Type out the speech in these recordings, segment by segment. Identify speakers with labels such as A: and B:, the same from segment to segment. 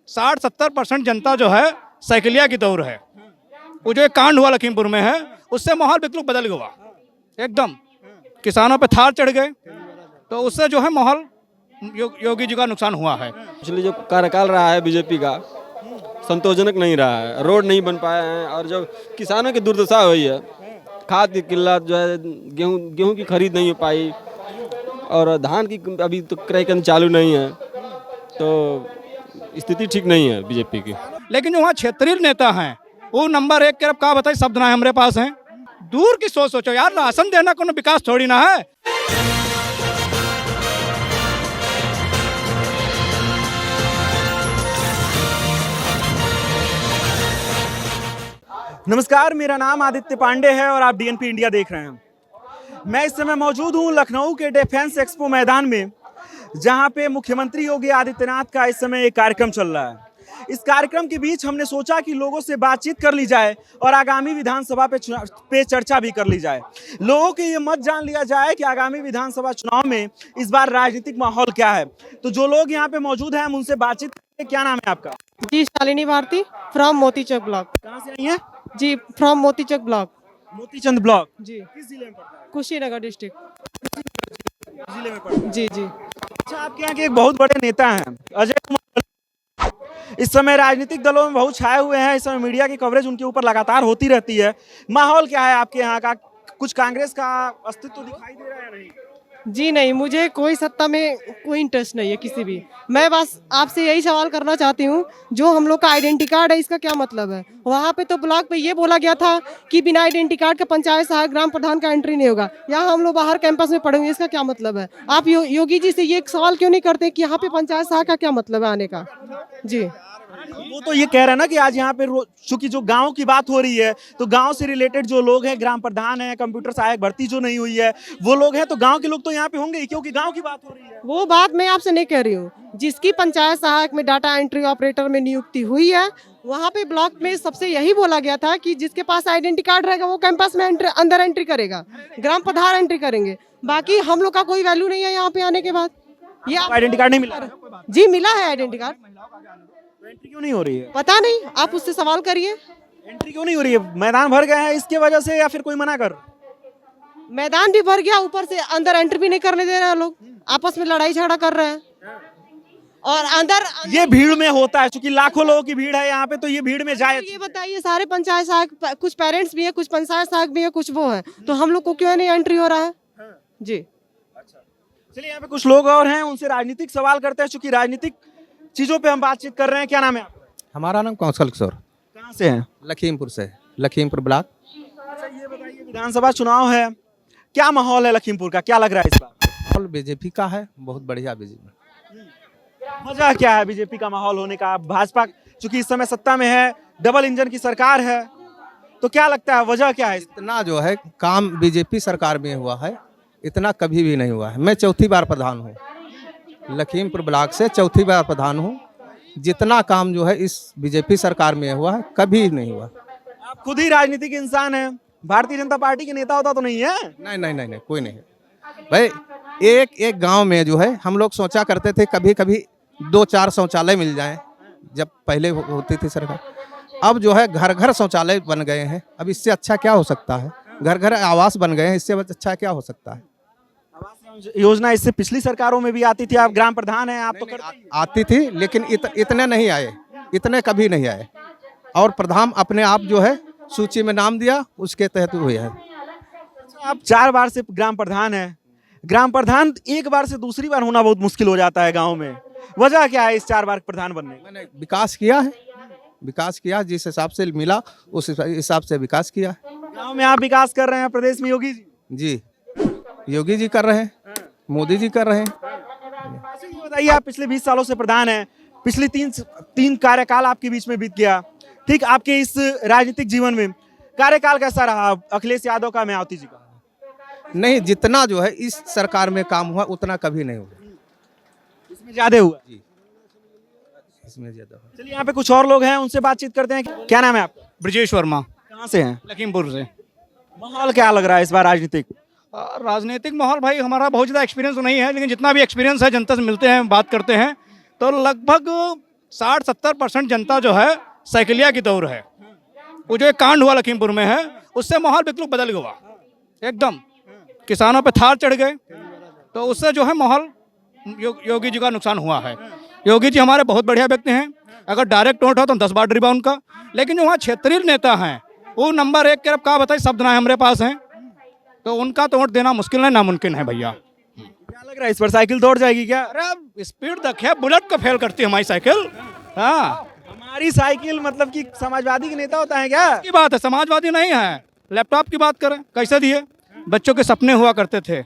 A: 60-70% जनता जो है साइकिलिया की दौर है। वो जो एक कांड हुआ लखीमपुर में है, उससे माहौल बिल्कुल बदल गया एकदम। किसानों पे थार चढ़ गए, तो उससे जो है माहौल योगी जी का नुकसान हुआ है।
B: पिछले जो कार्यकाल रहा है बीजेपी का संतोषजनक नहीं रहा है, रोड नहीं बन पाए हैं और जो किसानों की दुर्दशा हुई है, खाद की किल्लत जो है, गेहूं की खरीद नहीं हो पाई और धान की अभी तो क्रय केंद्र चालू नहीं है, तो स्थिति ठीक नहीं है बीजेपी की।
A: लेकिन जो वहाँ क्षेत्रीय नेता हैं वो नंबर 1 के, अब कहा बताइए शब्द ना हमारे पास हैं। दूर की सोच सोचो यार, राशन देना कोनो विकास थोड़ी ना है।
C: नमस्कार, मेरा नाम आदित्य पांडे है और आप डीएनपी इंडिया देख रहे हैं। मैं इस समय मौजूद हूं लखनऊ के डिफेंस एक्सपो मैदान में, जहां पे मुख्यमंत्री योगी आदित्यनाथ का इस समय एक कार्यक्रम चल रहा है। इस कार्यक्रम के बीच हमने सोचा कि लोगों से बातचीत कर ली जाए और आगामी विधानसभा पे चर्चा भी कर ली जाए। लोगों के ये मत जान लिया जाए कि आगामी विधानसभा चुनाव में इस बार राजनीतिक माहौल क्या है। तो जो लोग यहाँ पे मौजूद हैं हम उनसे बातचीत करेंगे। क्या नाम है आपका?
D: जी, शालिनी भारती फ्रॉम मोतीचक ब्लॉक।
C: कहाँ से आई हैं?
D: जी, from Motichak block.
C: Motichand block.
D: जी,
C: किस जिले में पड़ता है?
D: कुशीनगर डिस्ट्रिक्ट।
C: जिले में पड़ता है।
D: जी जी।
C: अच्छा, आपके यहाँ के एक बहुत बड़े नेता हैं अजय कुमार, इस समय राजनीतिक दलों में बहुत छाए हुए हैं। इस समय मीडिया की कवरेज उनके ऊपर लगातार होती रहती है। माहौल क्या है आपके यहाँ का? कुछ कांग्रेस का अस्तित्व दिखाई दे रहा है या नहीं?
D: जी नहीं, मुझे कोई सत्ता में कोई इंटरेस्ट नहीं है किसी भी। मैं बस आपसे यही सवाल करना चाहती हूँ, जो हम लोग का आइडेंटिटी कार्ड है इसका क्या मतलब है? वहाँ पे तो ब्लॉक पे ये बोला गया था कि बिना आइडेंटिटी कार्ड के पंचायत सहायक ग्राम प्रधान का एंट्री नहीं होगा। यहाँ हम लोग बाहर कैंपस में पढ़ेंगे, इसका क्या मतलब है? आप योगी जी से ये सवाल क्यों नहीं करते कि यहाँ पे पंचायत सहायक का क्या मतलब है आने का? जी,
C: वो तो ये कह रहे हैं ना कि आज यहाँ पे चूंकि जो गांव की बात हो रही है, तो गांव से रिलेटेड जो लोग हैं, ग्राम प्रधान है, कंप्यूटर सहायक भर्ती जो नहीं हुई है वो लोग हैं, तो गांव के लोग तो यहाँ पे होंगे ही, क्योंकि गांव की बात हो रही है।
D: वो बात मैं आपसे नहीं कह रही हूँ। जिसकी पंचायत सहायक में डाटा एंट्री ऑपरेटर में नियुक्ति हुई है, वहाँ पे ब्लॉक में सबसे यही बोला गया था कि जिसके पास आइडेंटिटी कार्ड रहेगा वो कैंपस में अंदर एंट्री करेंट्री करेगा, ग्राम प्रधान एंट्री करेंगे। बाकी हम लोग का कोई वैल्यू नहीं है यहाँ पे आने के बाद। ये
C: आइडेंटिटी कार्ड नहीं मिला?
D: जी मिला है आइडेंटिटी कार्ड।
C: एंट्री क्यों नहीं हो रही है?
D: पता नहीं, आप उससे सवाल करिए।
C: एंट्री क्यों नहीं हो रही है? मैदान भर गए हैं इसके वजह से या फिर कोई मना कर?
D: मैदान भी भर गया, ऊपर से अंदर एंट्री भी नहीं करने दे रहे हैं लोग, आपस में लड़ाई झगड़ा कर रहे हैं। और अंदर
C: ये भीड़ में होता है, क्योंकि लाखों लोगों की भीड़ है यहाँ पे, तो ये भीड़ में जाए।
D: ये बताइए, सारे पंचायत सहायक, कुछ पेरेंट्स भी है, कुछ पंचायत सहायक भी है, कुछ वो है, तो हम लोग को क्यों नहीं एंट्री हो रहा है? जी,
C: चलिए, यहाँ पे कुछ लोग और हैं, उनसे राजनीतिक सवाल करते हैं, क्योंकि राजनीतिक चीजों पे हम बातचीत कर रहे हैं। क्या नाम है आपका?
E: हमारा नाम कौशल किशोर।
C: कहाँ से हैं?
E: लखीमपुर से, लखीमपुर ब्लॉक।
C: अच्छा, ये बताइए, विधानसभा चुनाव है, क्या माहौल है लखीमपुर का? क्या लग रहा है इस बार?
E: माहौल बीजेपी का है, बहुत बढ़िया बीजेपी।
C: वजह क्या है बीजेपी का माहौल होने का? भाजपा चूंकि इस समय सत्ता में है, डबल इंजन की सरकार है, तो क्या लगता है वजह क्या है?
E: इतना जो है काम बीजेपी सरकार में हुआ है, इतना कभी भी नहीं हुआ है। मैं चौथी बार प्रधान हूँ, लखीमपुर ब्लॉक से चौथी बार प्रधान हूँ। जितना काम जो है इस बीजेपी सरकार में हुआ है, कभी नहीं हुआ।
C: आप खुद ही राजनीतिक इंसान हैं, भारतीय जनता पार्टी के नेता होता तो नहीं है?
E: नहीं नहीं नहीं नहीं, कोई नहीं है भाई। एक एक गांव में जो है हम लोग सोचा करते थे कभी कभी 2-4 शौचालय मिल जाएं, जब पहले होती थी सरकार। अब जो है घर घर शौचालय बन गए हैं। अब इससे अच्छा क्या हो सकता है? घर घर आवास बन गए हैं, इससे अच्छा क्या हो सकता है?
C: आवास योजना इससे पिछली सरकारों में भी आती थी। आप ग्राम प्रधान हैं, आप तो करते ही।
E: आती थी, लेकिन इतने नहीं आए, इतने कभी नहीं आए। और प्रधान अपने आप जो है सूची में नाम दिया, उसके तहत हुए हैं।
C: आप 4 बार से ग्राम प्रधान हैं। ग्राम प्रधान एक बार से दूसरी बार होना बहुत मुश्किल हो जाता है गांव में। वजह क्या है इस 4 बार प्रधान बनने?
E: मैंने विकास किया है, विकास किया, जिस हिसाब से मिला उस हिसाब से विकास किया है।
C: गांव में आप विकास कर रहे हैं, प्रदेश में योगी जी?
E: जी, योगी जी कर रहे हैं, मोदी जी कर रहे हैं।
C: अच्छा, ये बताइए, आप पिछले 20 सालों से प्रधान हैं, पिछले तीन कार्यकाल आपके बीच में बीत गया, ठीक? आपके इस राजनीतिक जीवन में कार्यकाल कैसा रहा अखिलेश यादव का, मायावती जी का?
E: नहीं, जितना जो है इस सरकार में काम हुआ उतना कभी नहीं हुआ।
C: इसमें ज्यादा हुआ?
E: जी, इसमें ज्यादा हुआ।
C: चलिए, यहाँ पे कुछ और लोग हैं, उनसे बातचीत करते हैं। क्या नाम है आपका?
A: ब्रजेश वर्मा,
C: कहाँ से हैं?
A: लखीमपुर से।
C: माहौल क्या लग रहा है इस बार राजनीतिक?
A: राजनीतिक माहौल भाई, हमारा बहुत ज़्यादा एक्सपीरियंस तो नहीं है, लेकिन जितना भी एक्सपीरियंस है जनता से मिलते हैं, बात करते हैं, तो लगभग 60-70% जनता जो है साइकिलिया की दौर है। वो जो एक कांड हुआ लखीमपुर में है, उससे माहौल बिल्कुल बदल गया एकदम। किसानों पे थार चढ़ गए, तो उससे जो है माहौल योगी जी का नुकसान हुआ है। योगी जी हमारे बहुत बढ़िया व्यक्ति हैं, अगर डायरेक्ट वोट हो तो 10 बार ड्रिबा उनका, लेकिन जो वहाँ क्षेत्रीय नेता हैं वो नंबर 1 के, अब कहा बताइए, शब्द ना हमारे पास हैं, तो उनका तो वोट देना मुश्किल है, नामुमकिन है भैया।
C: क्या लग रहा है इस पर साइकिल तोड़ जाएगी क्या?
A: अरे अब स्पीड देखिए, बुलेट को फेल करती है हमारी साइकिल। हाँ,
C: हमारी साइकिल मतलब कि समाजवादी के नेता होता है क्या?
A: की बात है, समाजवादी नहीं है। लैपटॉप की बात करें, कैसे दिए? बच्चों के सपने हुआ करते थे,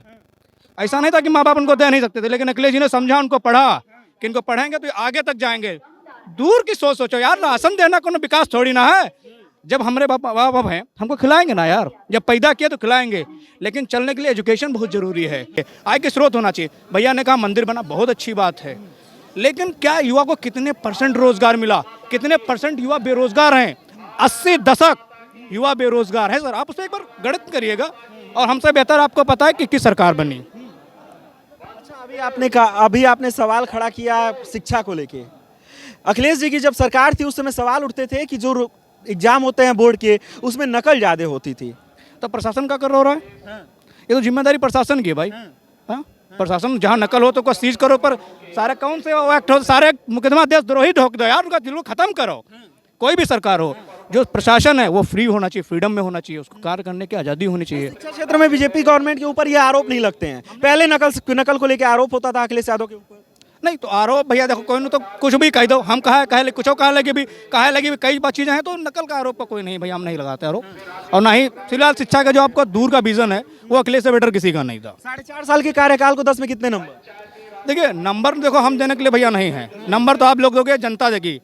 A: ऐसा नहीं था कि माँ बाप उनको दे नहीं सकते थे, लेकिन अखिलेश जी ने समझा, उनको पढ़ा कि इनको पढ़ेंगे तो आगे तक जाएंगे। दूर की सोच सोचो यार, राशन देना कोनो विकास थोड़ी ना है। जब हमारे बाप हैं, हमको खिलाएंगे ना यार, जब पैदा किया तो खिलाएंगे, लेकिन चलने के लिए एजुकेशन बहुत जरूरी है, आय के स्रोत होना चाहिए। भैया ने कहा मंदिर बना, बहुत अच्छी बात है, लेकिन क्या युवा को कितने % रोजगार मिला? कितने % युवा बेरोजगार हैं? 80% युवा बेरोजगार है सर, आप उससे एक बार गणित करिएगा, और हमसे बेहतर आपको पता है कि किस सरकार बनी।
C: अच्छा, अभी आपने सवाल खड़ा किया शिक्षा को लेके। अखिलेश जी की जब सरकार थी उस समय सवाल उठते थे कि जो एग्जाम होते हैं बोर्ड के, उसमें नकल ज़्यादा होती थी।
A: तो प्रशासन का कर रहा है, ये तो जिम्मेदारी प्रशासन की है भाई। हाँ, प्रशासन जहाँ नकल हो तो उसको सीज करो, पर सारे कौन से एक्ट हो, सारे मुकदमा देशद्रोही ठोक दो यार, उनका दिल खत्म करो। कोई भी सरकार हो, जो प्रशासन है वो फ्री होना चाहिए, फ्रीडम में होना चाहिए, उसको कार्य करने की आज़ादी होनी चाहिए।
C: शिक्षा क्षेत्र में बीजेपी गवर्नमेंट के ऊपर ये आरोप नहीं लगते हैं। पहले नकल को लेकर आरोप होता था अखिलेश यादव के ऊपर।
A: नहीं तो आरोप भैया देखो, कोई तो कुछ भी कह दो, हम कहे कुछ कहा लगे भी, कई चीज़ें हैं, तो नकल का आरोप का कोई नहीं भैया, हम नहीं लगाते आरोप। और ना ही फिलहाल शिक्षा का जो आपको दूर का विजन है, वो अखिलेश से बेटर किसी का नहीं था।
C: 4.5 साल के कार्यकाल को 10 में कितने नंबर?
A: देखिए, नंबर देखो हम देने के लिए भैया नहीं है, नंबर तो आप लोग दोगे, जनता देगी।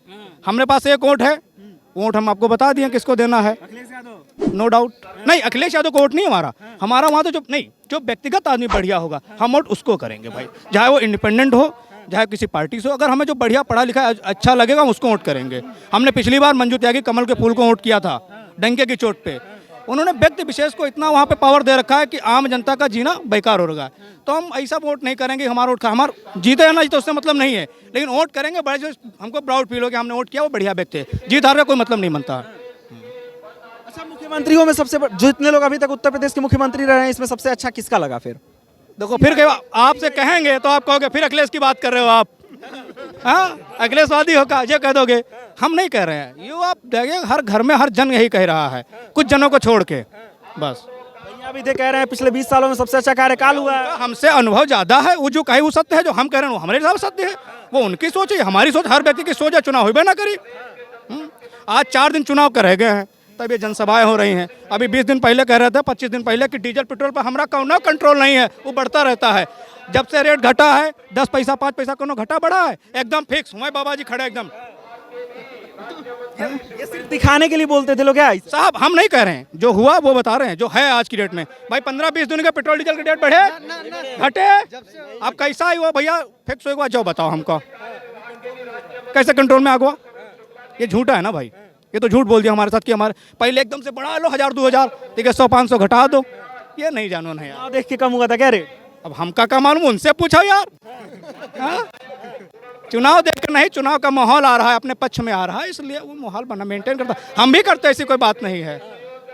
A: हमारे पास एक वोट है, वोट हम आपको बता दिए किसको देना है,
C: अखिलेश यादव,
A: नो डाउट। नहीं, अखिलेश यादव को वोट नहीं हमारा वहाँ तो जो व्यक्तिगत आदमी बढ़िया होगा, हम वोट उसको करेंगे भाई, चाहे वो इंडिपेंडेंट हो, चाहे किसी पार्टी से हो। अगर हमें जो बढ़िया पढ़ा लिखा अच्छा लगेगा, हम उसको वोट करेंगे। हमने पिछली बार मंजू त्यागी कमल के फूल को वोट किया था, डंके की चोट पे। उन्होंने व्यक्ति विशेष को इतना वहाँ पे पावर दे रखा है कि आम जनता का जीना बेकार हो रहा है। तो हम ऐसा वोट नहीं करेंगे, हमारा जीते या ना जीते उससे मतलब नहीं है, लेकिन वोट करेंगे बड़े जो हमको प्राउड फील हो कि हमने वोट किया, वो बढ़िया व्यक्ति है। जीत हार का कोई मतलब नहीं बनता।
C: अच्छा, मुख्यमंत्रियों में सबसे जितने लोग अभी तक उत्तर प्रदेश के मुख्यमंत्री रहे हैं, इसमें सबसे अच्छा किसका लगा? फिर
A: देखो, फिर आपसे कहेंगे तो आप कहोगे फिर अखिलेश की बात कर रहे हो आप। हाँ, अखिलेशवादी होगा ये कह दोगे, हम नहीं कह रहे हैं। ये आप देखिए, हर घर में हर जन यही कह रहा है, कुछ जनों को छोड़ के बस।
C: भैया भी कह रहे हैं पिछले 20 सालों में सबसे अच्छा कार्यकाल हुआ है।
A: हमसे अनुभव ज्यादा है, वो जो कहे वो सत्य है, जो हम कह रहे हैं वो हमारे हिसाब से सत्य है। वो उनकी सोच है, हमारी सोच, हर व्यक्ति की सोच है। चुनाव हुए ना करी, आज 4 दिन चुनाव कर रह गए हैं, तब ये जनसभाएं हो रही हैं। अभी 20 दिन पहले कह रहे थे, 25 दिन पहले कि डीजल पेट्रोल पर हमारा कोनो कंट्रोल नहीं है, वो बढ़ता रहता है। जब से रेट घटा है, 10 पैसा 5 पैसा कोनो घटा बढ़ा है, एकदम फिक्स। हमारे बाबा जी खड़े एकदम।
C: ये सिर्फ दिखाने के लिए बोलते थे लोग क्या?
A: साहब हम नहीं कह रहे हैं, जो हुआ वो बता रहे हैं, जो है आज की डेट में। भाई 15-20 दिन का पेट्रोल डीजल के रेट बढ़े घटे, अब कैसा ही हुआ भैया? फिक्स हुआ, जो बताओ हमको कैसे कंट्रोल में आ गया? ये झूठा है ना भाई, ये तो झूठ बोल दिया हमारे साथ कि हमारे पहले एकदम से बढ़ा लो 1000-2000, ठीक है 100-500 घटा दो। ये नहीं जानो नहीं यार,
C: देख के कम हुआ था क्या रेट?
A: अब हमका क्या मालूम, उनसे पूछो यार। हाँ? चुनाव देख कर नहीं, चुनाव का माहौल आ रहा है, अपने पक्ष में आ रहा है, इसलिए वो माहौल बना मेंटेन करता। हम भी करते हैं, ऐसी कोई बात नहीं है,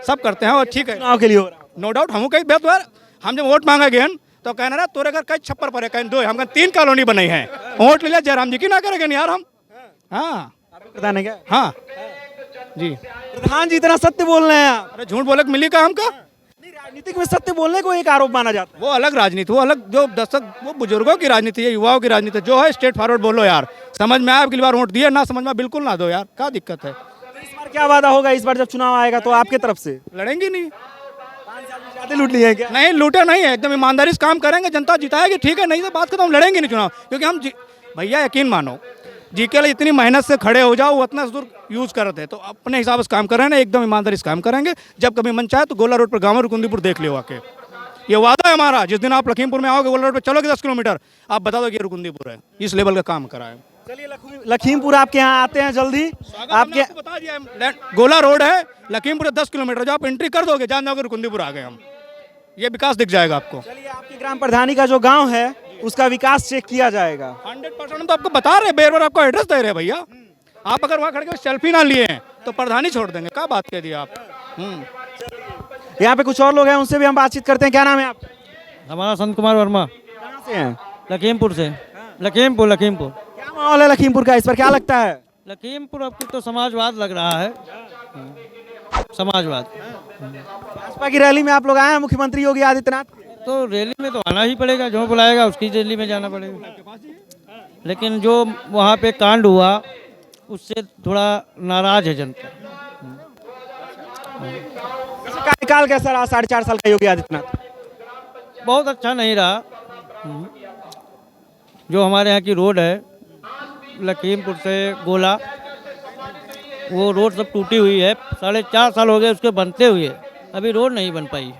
A: सब करते हैं और ठीक है।
C: चुनाव के लिए हो रहा,
A: नो डाउट। हम कहीं बेहतर यार, हम जब वोट मांगा गए तो कहना रहा तोरे घर कई छप्पर पर है, कहीं 2 हम 3 कॉलोनी बनाई है, वोट ले लिया जयराम जी की ना करेंगे यार हम। हाँ,
C: प्रधान है क्या?
A: हाँ जी,
C: प्रधान जी इतना सत्य बोल रहे हैं आप।
A: अरे झूठ बोले मिली का हमका?
C: नहीं, राजनीतिक में सत्य बोलने को एक आरोप माना जाता है।
A: वो अलग राजनीति, वो अलग, जो दशक वो बुजुर्गों की राजनीति है, युवाओं की राजनीति जो है। स्ट्रेट फॉरवर्ड बोलो यार, समझ में आया? अगली बार वोट दिए ना, समझ में बिल्कुल ना दो यार, क्या दिक्कत है?
C: इस बार क्या वादा होगा? इस बार जब चुनाव आएगा तो आपके तरफ से
A: लड़ेंगे नहीं,
C: 5 साल में ज्यादा लूट लिए हैं क्या?
A: नहीं लूटे नहीं है, एकदम ईमानदारी से काम करेंगे, जनता जिताएगी, ठीक है। नहीं तो बात करता, हम लड़ेंगे नहीं चुनाव, क्योंकि हम भैया यकीन मानो, जी के लिए इतनी मेहनत से खड़े हो जाओ, उतना दूर यूज करते हैं, तो अपने हिसाब से काम कर रहे हैं ना, एकदम ईमानदारी से काम करेंगे। जब कभी मन चाहे तो गोला रोड पर गाँव रुकुंदीपुर देख लियो आके, ये वादा है हमारा। जिस दिन आप लखीमपुर में आओगे, गोला रोड पर चलोगे 10 किलोमीटर, आप बता दो कि ये रुकुंदीपुर है, इस लेवल का काम करा है।
C: चलिए, लखीमपुर आपके यहाँ आते हैं जल्दी। आपके
A: बता दिया, गोला रोड है, लखीमपुर 10 किलोमीटर, जो आप एंट्री कर दोगे जान जाओगे रुकुंदीपुर आ गए हम, ये विकास दिख जाएगा आपको।
C: चलिए, आपके ग्राम प्रधानी का जो गांव है उसका विकास चेक किया जाएगा।
A: 100% तो आपको बता रहे, बेर बार आपको एड्रेस दे रहे भैया। आप अगर वहाँ खड़े के सेल्फी ना लिए हैं तो प्रधानी छोड़ देंगे। क्या बात कह दी आप।
C: यहाँ पे कुछ और लोग हैं, उनसे भी हम बातचीत करते हैं। क्या नाम है आपका?
F: हमारा संत कुमार वर्मा,
C: कहाँ से हैं?
F: लखीमपुर से। लखीमपुर।
C: क्या माहौल है लखीमपुर का इस पर, क्या लगता है?
F: लखीमपुर अब तो समाजवाद लग रहा है, समाजवाद।
C: भाजपा की रैली में आप लोग आए हैं मुख्यमंत्री योगी आदित्यनाथ के?
F: तो रैली में तो आना ही पड़ेगा, जो बुलाएगा उसकी रैली में जाना पड़ेगा। लेकिन जो वहाँ पे कांड हुआ उससे थोड़ा नाराज है जनता।
C: कार्यकाल कैसा रहा 4.5 साल का योगी आदित्यनाथ?
F: बहुत अच्छा नहीं रहा। जो हमारे यहाँ की रोड है लखीमपुर से गोला, वो रोड सब टूटी हुई है। 4.5 साल हो गए उसके बनते हुए, अभी रोड नहीं बन पाई।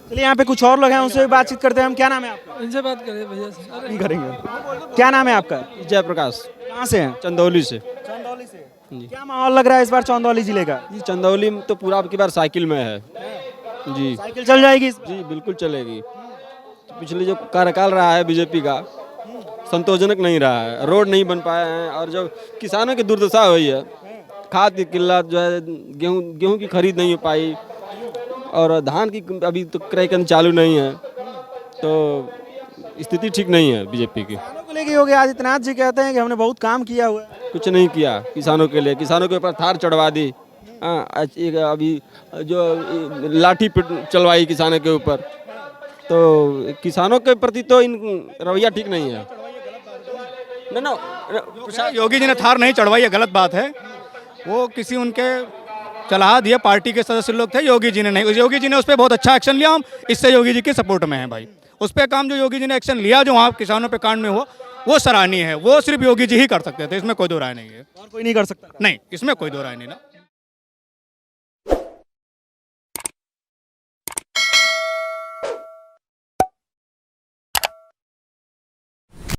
C: चलिए यहाँ पे कुछ और लोग हैं, उनसे भी बातचीत करते हैं हम। क्या नाम है आपका?
G: इनसे बात करें भैया से।
C: नहीं करेंगे। क्या नाम है आपका?
B: जयप्रकाश,
C: कहाँ से हैं?
B: चंदौली से।
C: चंदौली से। क्या माहौल लग रहा है इस बार चंदौली जिले का?
B: जी चंदौली में तो पूरा अब की बार साइकिल में है। जी
C: साइकिल चल जाएगी इस बार?
B: जी बिल्कुल चलेगी। तो पिछले जो कार्यकाल रहा है बीजेपी का संतोषजनक नहीं रहा है, रोड नहीं बन पाए हैं और जो किसानों की दुर्दशा हुई है, खाद की किल्लत जो है, गेहूं की खरीद नहीं हो पाई और धान की अभी तो क्रय केंद्र चालू नहीं है, तो स्थिति ठीक नहीं है बीजेपी की।
C: किसानों को लेके योगी आदित्यनाथ जी कहते हैं कि हमने बहुत काम किया हुआ है।
B: कुछ नहीं किया किसानों के लिए, किसानों के ऊपर थार चढ़वा दी। हाँ एक अभी जो लाठी चलवाई किसानों के ऊपर, तो किसानों के प्रति तो इन रवैया ठीक नहीं है।
A: योगी जी ने थार नहीं चढ़वाई, ये गलत बात है। वो किसी उनके चला दिए पार्टी के सदस्य लोग थे, योगी जी ने नहीं। योगी जी ने उस पर बहुत अच्छा एक्शन लिया, हम इससे योगी जी के सपोर्ट में हैं भाई। उस पर काम जो योगी जी ने एक्शन लिया, जो वहाँ किसानों पे कांड में हुआ, वो सराहनीय है। वो सिर्फ योगी जी ही कर सकते थे, इसमें कोई दो राय नहीं है।
C: और कोई नहीं कर सकता?
A: नहीं, इसमें कोई दो राय नहीं ना।